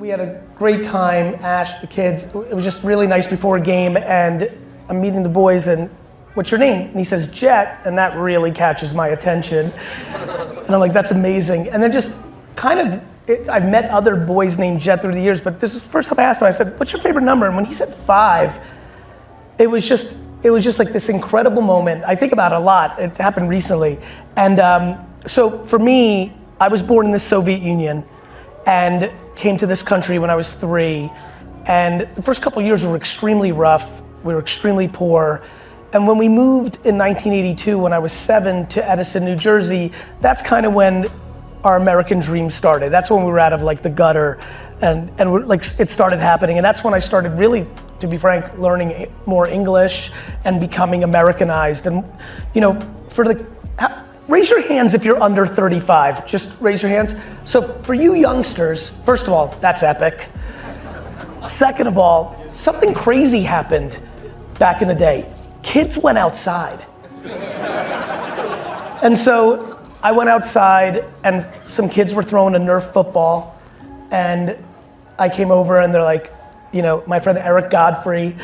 We had a great time, Ash, the kids. It was just really nice before a game, and I'm meeting the boys, and what's your name? And he says, Jet, and that really catches my attention. And I'm like, that's amazing. And then just kind of, I've met other boys named Jet through the years, but this is the first time I asked him, I said, what's your favorite number? And when he said 5, it was just like this incredible moment. I think about it a lot. It happened recently. And so for me, I was born in the Soviet Union and came to this country when I was 3. And the first couple of years were extremely rough. We were extremely poor. And when we moved in 1982, when I was 7 to Edison, New Jersey, that's kind of when our American dream started. That's when we were out of like the gutter and we're, like it started happening. And that's when I started really, to be frank, learning more English and becoming Americanized. And you know, raise your hands if you're under 35, just raise your hands. So for you youngsters, first of all, that's epic. Second of all, something crazy happened back in the day. Kids went outside. And so I went outside and some kids were throwing a Nerf football and I came over and they're like, you know, my friend Eric Godfrey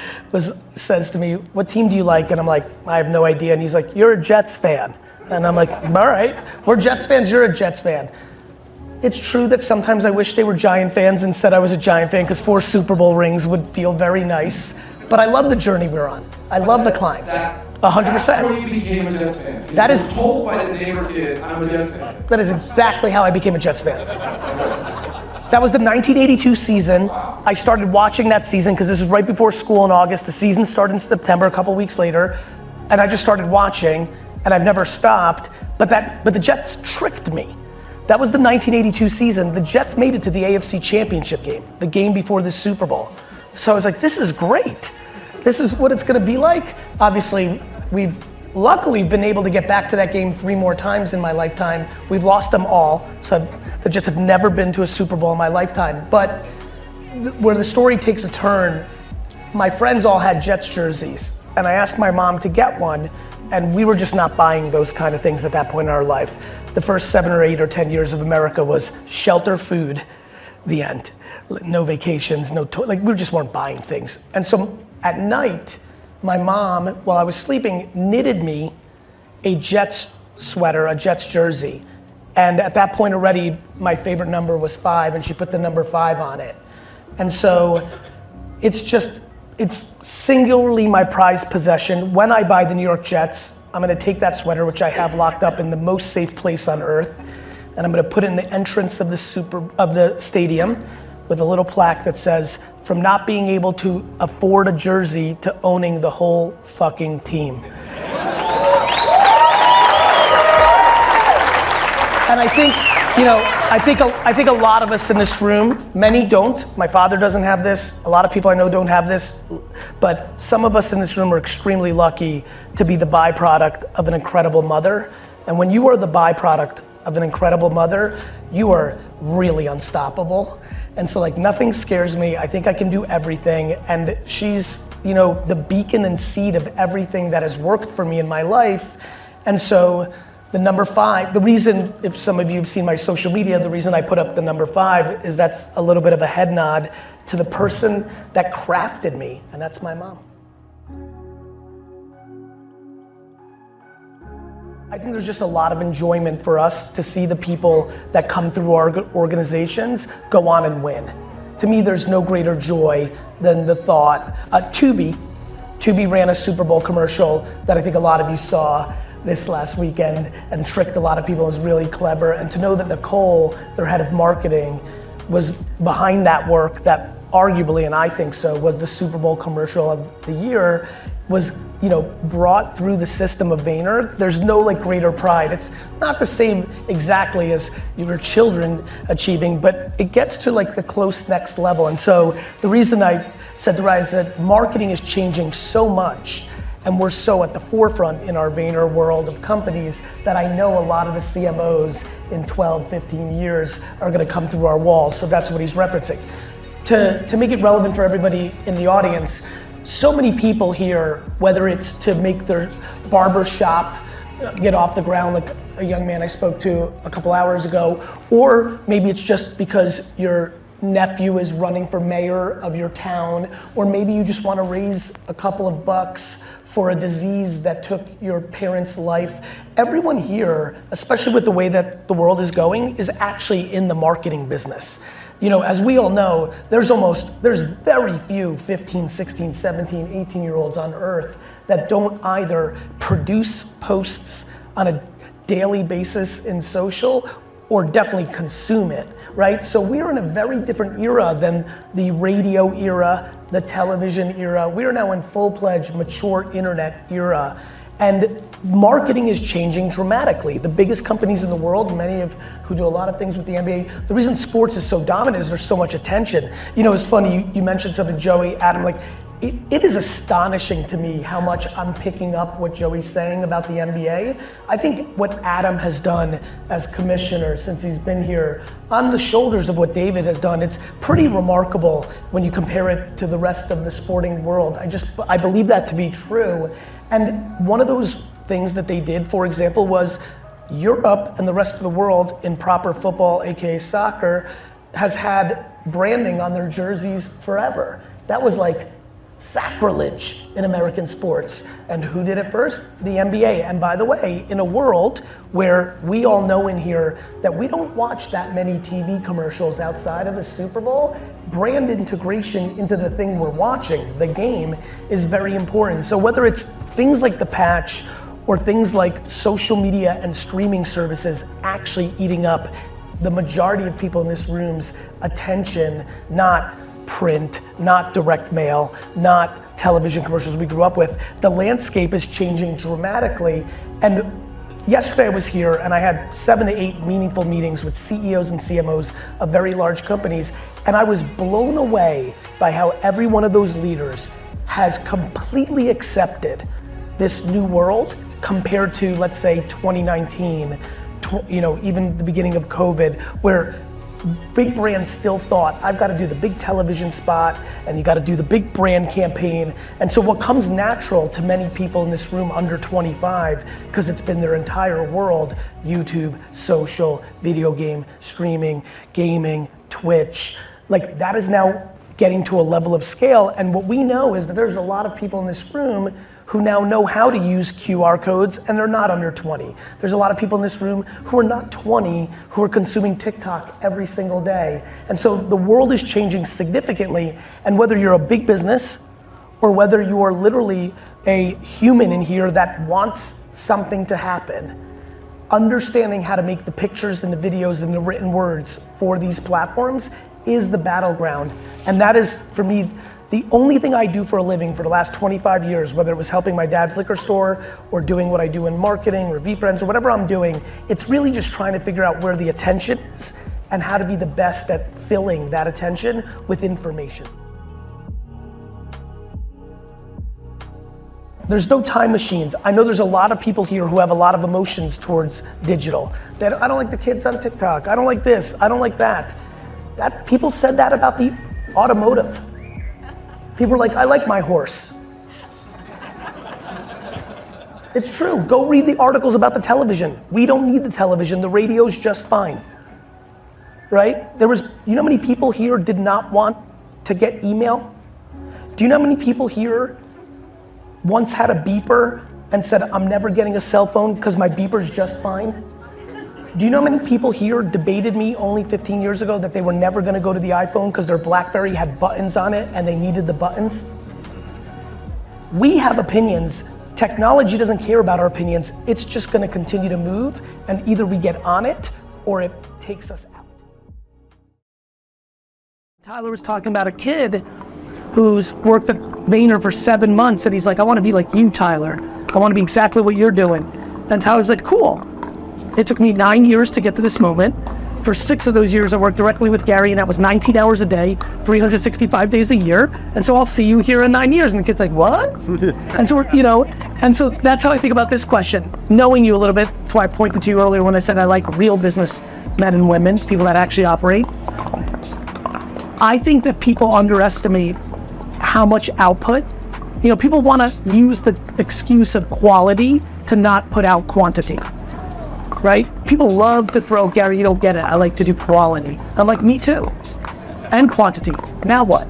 says to me, what team do you like? And I'm like, I have no idea. And he's like, you're a Jets fan. And I'm like, all right, we're Jets fans, you're a Jets fan. It's true that sometimes I wish they were Giant fans and said I was a Giant fan because 4 Super Bowl rings would feel very nice. But I love the journey we're on. I love the climb. 100%. That's when you became a Jets fan. That is told by the neighbor kid, I'm a Jets fan. That is exactly how I became a Jets fan. That was the 1982 season. I started watching that season because this was right before school in August. The season started in September, a couple weeks later. And I just started watching. And I've never stopped, but the Jets tricked me. That was the 1982 season. The Jets made it to the AFC Championship game, the game before the Super Bowl. So I was like, this is great. This is what it's gonna be like. Obviously, we've luckily been able to get back to that game 3 more times in my lifetime. We've lost them all, so the Jets have never been to a Super Bowl in my lifetime. But where the story takes a turn, my friends all had Jets jerseys, and I asked my mom to get one, and we were just not buying those kind of things at that point in our life. The first 7 or 8 or 10 years of America was shelter, food, the end. No vacations, like we just weren't buying things. And so at night, my mom, while I was sleeping, knitted me a Jets sweater, a Jets jersey. And at that point already, my favorite number was 5 and she put the number 5 on it. And so it's singularly my prized possession. When I buy the New York Jets, I'm gonna take that sweater, which I have locked up in the most safe place on earth, and I'm gonna put it in the entrance of the stadium with a little plaque that says, from not being able to afford a jersey to owning the whole fucking team. And I think, you know, I think a lot of us in this room, many don't. My father doesn't have this. A lot of people I know don't have this. But some of us in this room are extremely lucky to be the byproduct of an incredible mother. And when you are the byproduct of an incredible mother, you are really unstoppable. And so like nothing scares me. I think I can do everything. And she's, you know, the beacon and seed of everything that has worked for me in my life. And so the number 5, the reason, if some of you have seen my social media, the reason I put up the number 5 is that's a little bit of a head nod to the person that crafted me, and that's my mom. I think there's just a lot of enjoyment for us to see the people that come through our organizations go on and win. To me, there's no greater joy than the thought. Tubi ran a Super Bowl commercial that I think a lot of you saw this last weekend and tricked a lot of people. It was really clever. And to know that Nicole, their head of marketing, was behind that work that arguably, and I think so, was the Super Bowl commercial of the year, was, you know, brought through the system of Vayner. There's no like greater pride. It's not the same exactly as your children achieving, but it gets to like the close next level. And so the reason I said to Rise that marketing is changing so much, and we're so at the forefront in our Vayner world of companies that I know a lot of the CMOs in 12, 15 years are gonna come through our walls. So that's what he's referencing. To make it relevant for everybody in the audience, so many people here, whether it's to make their barber shop get off the ground, like a young man I spoke to a couple hours ago, or maybe it's just because you're nephew is running for mayor of your town, or maybe you just want to raise a couple of bucks for a disease that took your parents' life. Everyone here, especially with the way that the world is going, is actually in the marketing business. You know, as we all know, there's very few 15, 16, 17, 18-year-olds on earth that don't either produce posts on a daily basis in social or definitely consume it, right? So we're in a very different era than the radio era, the television era. We are now in full-fledged, mature internet era. And marketing is changing dramatically. The biggest companies in the world, many of who do a lot of things with the NBA, the reason sports is so dominant is there's so much attention. You know, it's funny, you mentioned something, Joey, Adam, like, it is astonishing to me how much I'm picking up what Joey's saying about the NBA. I think what Adam has done as commissioner since he's been here, on the shoulders of what David has done, it's pretty remarkable when you compare it to the rest of the sporting world. I believe that to be true. And one of those things that they did, for example, was Europe and the rest of the world in proper football, AKA soccer, has had branding on their jerseys forever. That was like sacrilege in American sports. And who did it first? The NBA. And by the way, in a world where we all know in here that we don't watch that many TV commercials outside of the Super Bowl, brand integration into the thing we're watching, the game, is very important. So whether it's things like the patch or things like social media and streaming services actually eating up the majority of people in this room's attention, not print, not direct mail, not television commercials we grew up with. The landscape is changing dramatically. And yesterday I was here and I had 7 to 8 meaningful meetings with CEOs and CMOs of very large companies. And I was blown away by how every one of those leaders has completely accepted this new world compared to, let's say, 2019, even the beginning of COVID, where big brands still thought, I've got to do the big television spot and you got to do the big brand campaign. And so what comes natural to many people in this room under 25, because it's been their entire world, YouTube, social, video game, streaming, gaming, Twitch, like that is now getting to a level of scale. And what we know is that there's a lot of people in this room who now know how to use QR codes and they're not under 20. There's a lot of people in this room who are not 20 who are consuming TikTok every single day. And so the world is changing significantly, and whether you're a big business or whether you are literally a human in here that wants something to happen, understanding how to make the pictures and the videos and the written words for these platforms is the battleground. And that is, for me, the only thing I do for a living for the last 25 years, whether it was helping my dad's liquor store or doing what I do in marketing or VFriends or whatever I'm doing, it's really just trying to figure out where the attention is and how to be the best at filling that attention with information. There's no time machines. I know there's a lot of people here who have a lot of emotions towards digital. I don't like the kids on TikTok. I don't like this. I don't like that. People said that about the automotive. People are like, I like my horse. It's true. Go read the articles about the television. We don't need the television. The radio's just fine. Right? You know how many people here did not want to get email? Do you know how many people here once had a beeper and said, I'm never getting a cell phone because my beeper's just fine? Do you know how many people here debated me only 15 years ago that they were never gonna go to the iPhone because their BlackBerry had buttons on it and they needed the buttons? We have opinions. Technology doesn't care about our opinions. It's just gonna continue to move, and either we get on it or it takes us out. Tyler was talking about a kid who's worked at Vayner for 7 months, and he's like, I wanna be like you, Tyler. I wanna be exactly what you're doing. And Tyler's like, cool. It took me 9 years to get to this moment. For 6 of those years, I worked directly with Gary, and that was 19 hours a day, 365 days a year. And so I'll see you here in 9 years. And the kid's like, what? And so, and so that's how I think about this question. Knowing you a little bit, that's why I pointed to you earlier when I said I like real business men and women, people that actually operate. I think that people underestimate how much output. People want to use the excuse of quality to not put out quantity. Right? People love to throw, Gary, you don't get it. I like to do quality. I'm like, me too. and quantity. Now what?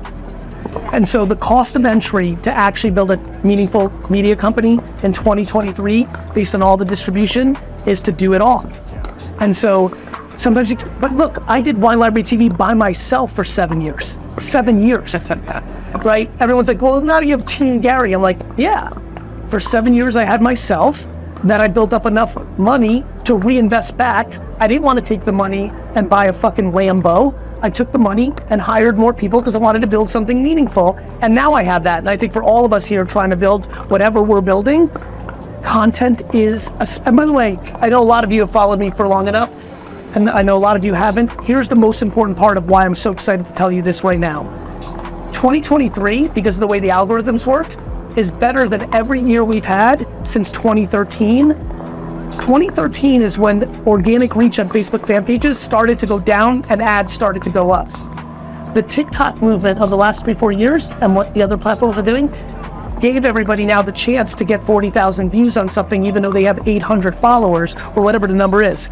And so the cost of entry to actually build a meaningful media company in 2023, based on all the distribution, is to do it all. And so sometimes but look, I did Wine Library TV by myself for 7 years. 7 years, right? Everyone's like, well, now you have Team Gary. I'm like, yeah. For 7 years, I had myself. Then I built up enough money to reinvest back. I didn't want to take the money and buy a fucking Lambo. I took the money and hired more people because I wanted to build something meaningful. And now I have that. And I think for all of us here trying to build whatever we're building, content is, and by the way, I know a lot of you have followed me for long enough, and I know a lot of you haven't. Here's the most important part of why I'm so excited to tell you this right now. 2023, because of the way the algorithms work, is better than every year we've had since 2013. 2013 is when organic reach on Facebook fan pages started to go down and ads started to go up. The TikTok movement of the last 3-4 years and what the other platforms are doing gave everybody now the chance to get 40,000 views on something even though they have 800 followers or whatever the number is.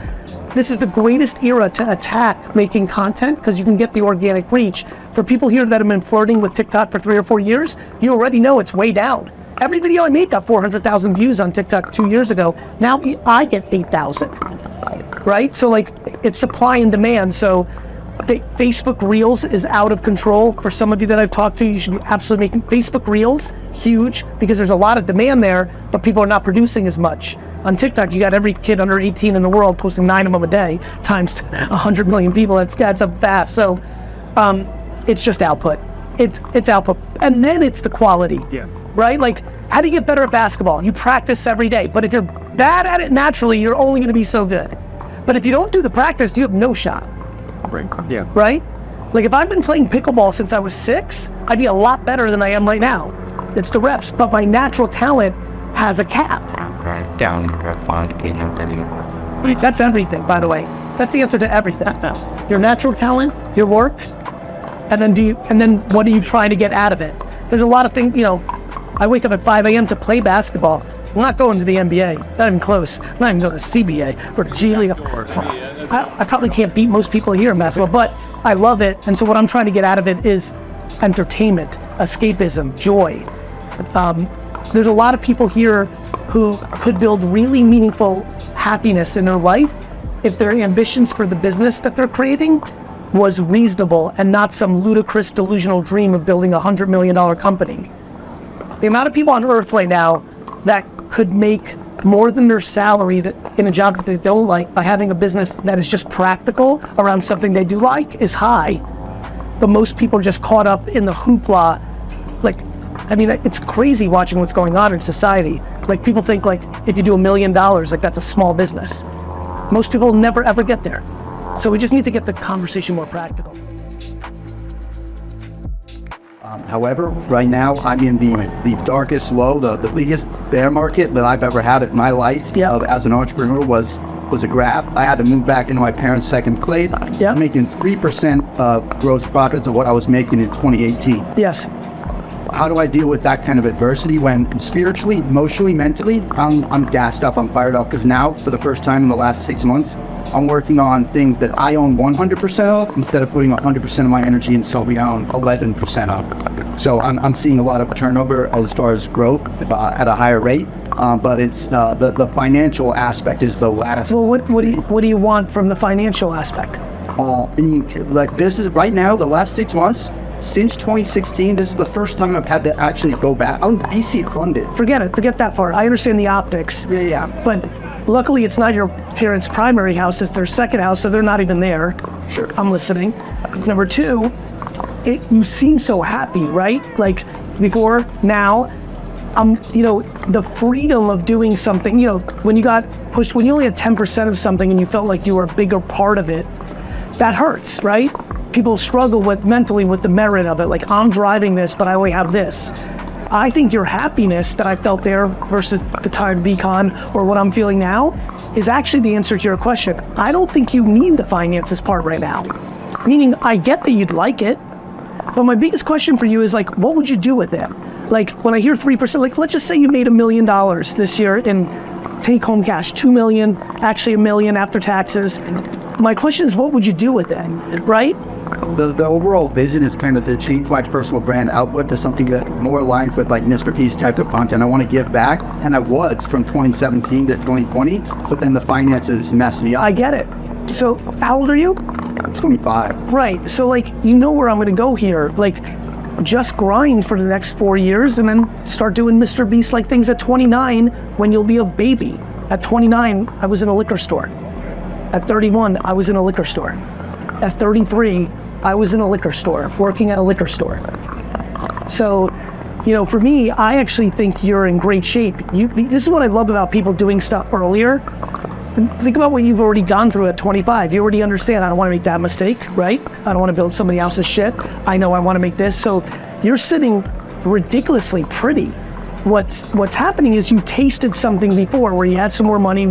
This is the greatest era to attack making content because you can get the organic reach. For people here that have been flirting with TikTok for 3 or 4 years, you already know it's way down. Every video I made got 400,000 views on TikTok 2 years ago. Now I get 8,000, right? So like it's supply and demand. So Facebook Reels is out of control. For some of you that I've talked to, you should be absolutely making Facebook Reels huge because there's a lot of demand there, but people are not producing as much. On TikTok, you got every kid under 18 in the world posting 9 of them a day times 100 million people. That's up fast. So it's just output. It's output. And then it's the quality, right? Like, how do you get better at basketball? You practice every day. But if you're bad at it naturally, you're only going to be so good. But if you don't do the practice, you have no shot. Right? Like if I've been playing pickleball since I was 6, I'd be a lot better than I am right now. It's the reps, but my natural talent has a cap. That's everything, by the way. That's the answer to everything. Your natural talent, your work, and then what are you trying to get out of it? There's a lot of things, I wake up at 5 a.m. to play basketball. I'm not going to the NBA, not even close. I'm not even going to CBA or G League. I probably can't beat most people here in basketball, but I love it. And so what I'm trying to get out of it is entertainment, escapism, joy. There's a lot of people here who could build really meaningful happiness in their life if their ambitions for the business that they're creating was reasonable and not some ludicrous delusional dream of building $100 million company. The amount of people on earth right now that could make more than their salary in a job that they don't like by having a business that is just practical around something they do like is high. But most people are just caught up in the hoopla. It's crazy watching what's going on in society. Like people think like if you do $1 million, like that's a small business. Most people never ever get there. So we just need to get the conversation more practical. However, right now I'm in the darkest low, the biggest bear market that I've ever had in my life. As an entrepreneur was a graph. I had to move back into my parents' second place. I'm making 3% of gross profits of what I was making in 2018. Yes. How do I deal with that kind of adversity when spiritually, emotionally, mentally, I'm gassed up, I'm fired up, because now, for the first time in the last 6 months, I'm working on things that I own 100% of instead of putting 100% of my energy in something I own 11% of. So I'm seeing a lot of turnover as far as growth at a higher rate, but it's the financial aspect is the last. Well, what do you want from the financial aspect? This is right now, the last 6 months, since 2016, this is the first time I've had to actually go back. I was VC funded. Forget that part. I understand the optics. Yeah. But luckily it's not your parents' primary house, it's their second house, so they're not even there. Sure. I'm listening. Number 2, you seem so happy, right? Like before, now, the freedom of doing something, when you got pushed, when you only had 10% of something and you felt like you were a bigger part of it, that hurts, right? People struggle mentally with the merit of it. Like, I'm driving this, but I only have this. I think your happiness that I felt there versus the time VCon or what I'm feeling now is actually the answer to your question. I don't think you need the finances part right now. Meaning, I get that you'd like it, but my biggest question for you is like, what would you do with it? Like, when I hear 3%, like, let's just say you made $1 million this year in take-home cash, 2 million, actually $1 million after taxes. My question is, what would you do with it, right? The overall vision is kind of to change my personal brand output to something that more aligns with like Mr. P's type of content. I want to give back, and I was from 2017 to 2020, but then the finances messed me up. I get it. So how old are you? 25. Right, so like, you know where I'm gonna go here. Like, just grind for the next 4 years and then start doing Mr. Beast like things at 29 when you'll be a baby. At 29, I was in a liquor store. At 31, I was in a liquor store. At 33, I was in a liquor store, working at a liquor store. So, you know, for me, I actually think you're in great shape. This is what I love about people doing stuff earlier. Think about what you've already gone through at 25. You already understand, I don't want to make that mistake, right? I don't want to build somebody else's shit. I know I want to make this. So you're sitting ridiculously pretty. What's happening is you tasted something before where you had some more money,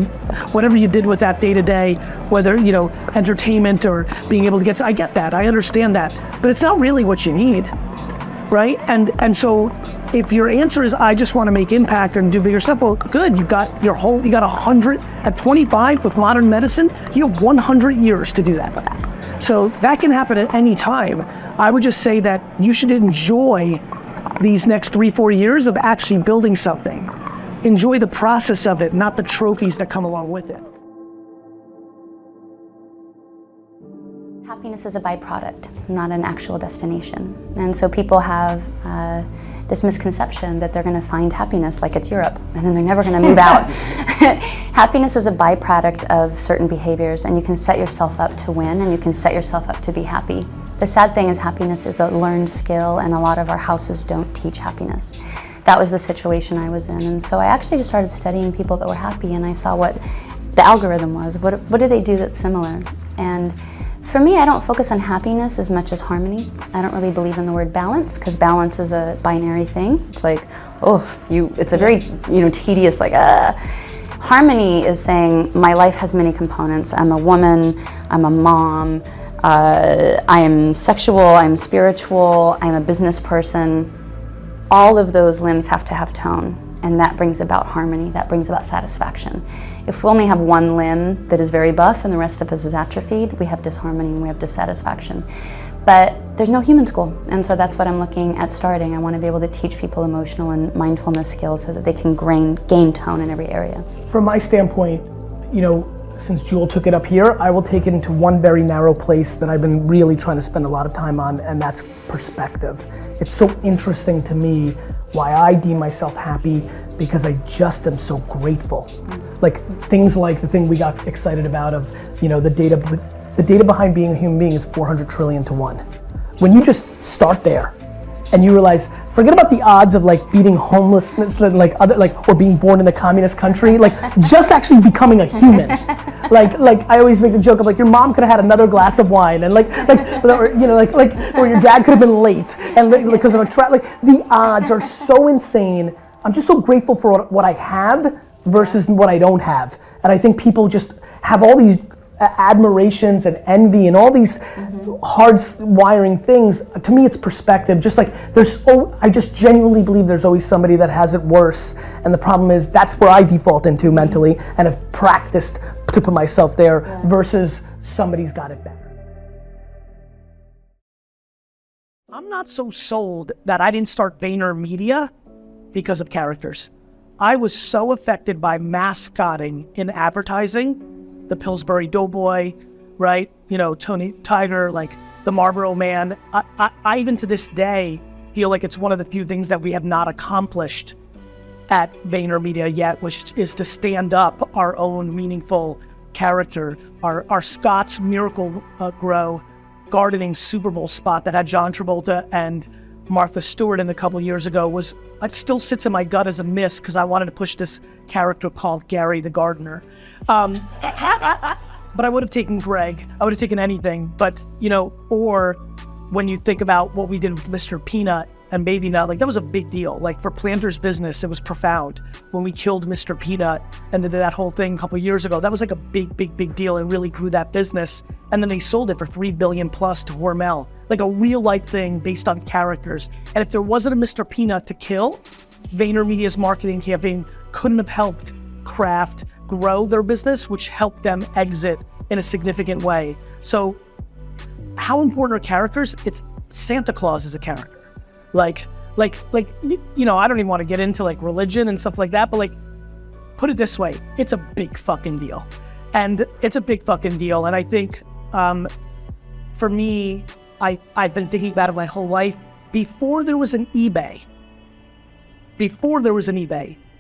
whatever you did with that day to day, whether, you know, entertainment or being able to get, I get that, I understand that, but it's not really what you need, right? And so if your answer is, I just want to make impact and do bigger stuff, well, good, you got 100, at 25 with modern medicine, you have 100 years to do that. So that can happen at any time. I would just say that you should enjoy these next 3-4 years of actually building something. Enjoy the process of it, not the trophies that come along with it. Happiness is a byproduct, not an actual destination. And so people have this misconception that they're going to find happiness like it's Europe, and then they're never going to move out. Happiness is a byproduct of certain behaviors, and you can set yourself up to win, and you can set yourself up to be happy. The sad thing is happiness is a learned skill, and a lot of our houses don't teach happiness. That was the situation I was in, and so I actually just started studying people that were happy, and I saw what the algorithm was. What do they do that's similar? And for me, I don't focus on happiness as much as harmony. I don't really believe in the word balance, because balance is a binary thing. It's like, it's a very, tedious, like, Harmony is saying, my life has many components. I'm a woman, I'm a mom, I am sexual, I'm spiritual, I'm a business person. All of those limbs have to have tone, and that brings about harmony, that brings about satisfaction. If we only have one limb that is very buff and the rest of us is atrophied, we have disharmony and we have dissatisfaction. But there's no human school, and so that's what I'm looking at starting. I want to be able to teach people emotional and mindfulness skills so that they can gain tone in every area. From my standpoint, since Jewel took it up here, I will take it into one very narrow place that I've been really trying to spend a lot of time on, and that's perspective. It's so interesting to me why I deem myself happy, because I just am so grateful. Like things like the thing we got excited about of, the data behind being a human being is 400 trillion to 1. When you just start there and you realize, forget about the odds of like beating homelessness and or being born in a communist country, like just actually becoming a human. Like I always make the joke of like your mom could have had another glass of wine and or your dad could have been late and because of a the odds are so insane. I'm just so grateful for what I have versus what I don't have. And I think people just have all these admirations and envy and all these hard wiring things. To me, it's perspective. Just like I just genuinely believe there's always somebody that has it worse. And the problem is that's where I default into mentally and have practiced to put myself there versus somebody's got it better. I'm not so sold that I didn't start VaynerMedia because of characters. I was so affected by mascotting in advertising. The Pillsbury Doughboy, right? Tony Tiger, like the Marlboro Man. I even to this day feel like it's one of the few things that we have not accomplished at VaynerMedia yet, which is to stand up our own meaningful character. Our Scott's Miracle Grow gardening Super Bowl spot that had John Travolta and Martha Stewart in a couple years ago it still sits in my gut as a miss because I wanted to push this character called Gary the gardener. But I would have taken Greg. I would have taken anything. But, or when you think about what we did with Mr. Peanut and Baby Nut, like that was a big deal. Like for Planters Business, it was profound. When we killed Mr. Peanut and did that whole thing a couple years ago, that was like a big deal. It really grew that business. And then they sold it for $3 billion plus to Hormel. Like a real life thing based on characters. And if there wasn't a Mr. Peanut to kill, VaynerMedia's marketing campaign couldn't have helped Kraft grow their business, which helped them exit in a significant way. So how important are characters? It's Santa Claus is a character. Like, you know, I don't even want to get into like religion and stuff like that, but like, put it this way, it's a big fucking deal. And it's a big fucking deal. And I think, for me, I've been thinking about it my whole life. Before there was an eBay,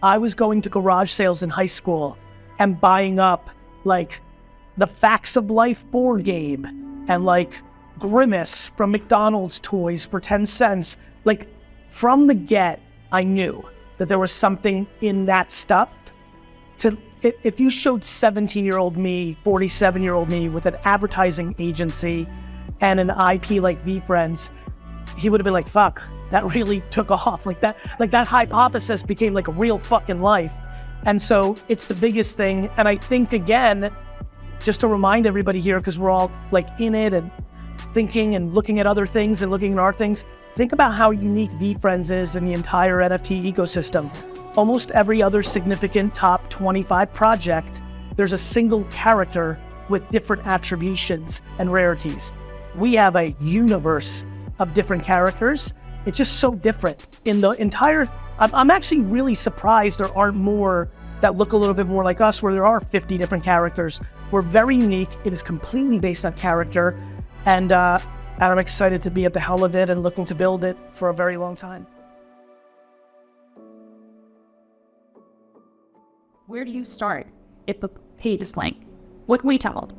I was going to garage sales in high school and buying up like the Facts of Life board game and like Grimace from McDonald's toys for 10 cents. Like from the get, I knew that there was something in that stuff. If you showed 17-year-old me, 47-year-old me with an advertising agency and an IP like VeeFriends, he would have been like, fuck, that really took off. Like that hypothesis became like a real fucking life. And so it's the biggest thing. And I think, again, just to remind everybody here, because we're all like in it and thinking and looking at other things and looking at our things, think about how unique VeeFriends is in the entire NFT ecosystem. Almost every other significant top 25 project, there's a single character with different attributions and rarities. We have a universe of different characters. It's just so different in the entire. I'm actually really surprised there aren't more that look a little bit more like us, where there are 50 different characters. We're very unique. It is completely based on character, and I'm excited to be at the helm of it and looking to build it for a very long time. Where do you start if the page is blank? What can we tell?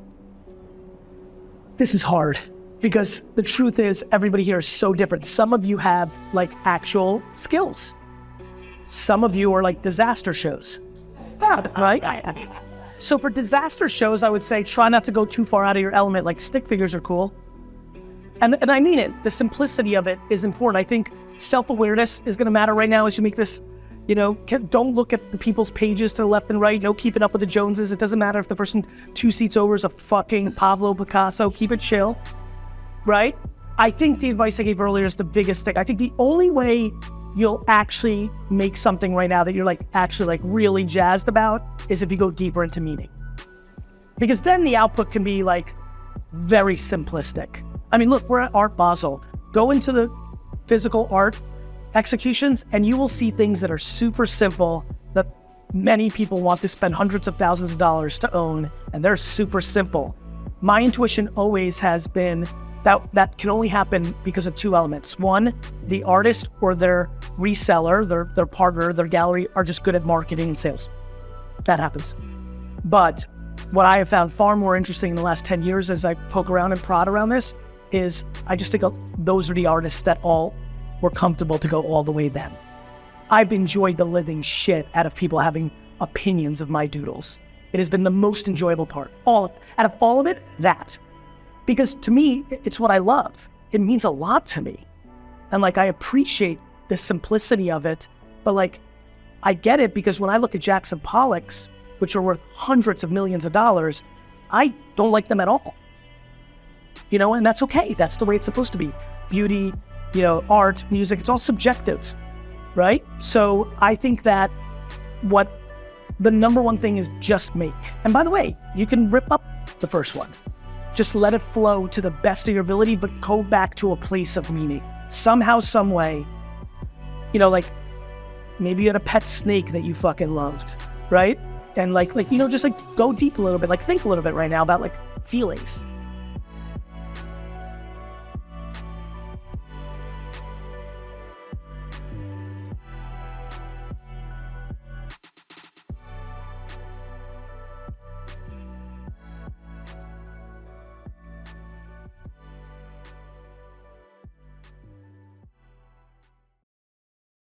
This is hard because the truth is everybody here is so different. Some of you have like actual skills. Some of you are like disaster shows, right? So for disaster shows, I would say try not to go too far out of your element. Like stick figures are cool. And I mean it, the simplicity of it is important. I think self-awareness is gonna matter right now as you make this. You know, don't look at the people's pages to the left and right. No keeping up with the Joneses. It doesn't matter if the person 2 seats over is a fucking Pablo Picasso. Keep it chill, right? I think the advice I gave earlier is the biggest thing. I think the only way you'll actually make something right now that you're like actually like really jazzed about is if you go deeper into meaning. Because then the output can be like very simplistic. I mean, look, we're at Art Basel. Go into the physical art executions and you will see things that are super simple that many people want to spend hundreds of thousands of dollars to own, and they're super simple. My intuition always has been that can only happen because of 2 elements. One, the artist or their reseller, their partner, their gallery are just good at marketing and sales. That happens. But what I have found far more interesting in the last 10 years as I poke around and prod around this is I just think those are the artists that all were comfortable to go all the way then. I've enjoyed the living shit out of people having opinions of my doodles. It has been the most enjoyable part. Out of all of it, that. Because to me, it's what I love. It means a lot to me. And like, I appreciate the simplicity of it, but like, I get it because when I look at Jackson Pollocks, which are worth hundreds of millions of dollars, I don't like them at all. You know, and that's okay. That's the way it's supposed to be. Beauty, you know, art, music, it's all subjective, right? So I think that what the number one thing is just make. And by the way, you can rip up the first one. Just let it flow to the best of your ability, but go back to a place of meaning. Somehow, some way, you know, like maybe you had a pet snake that you fucking loved, right? And like, you know, just like go deep a little bit, like think a little bit right now about like feelings.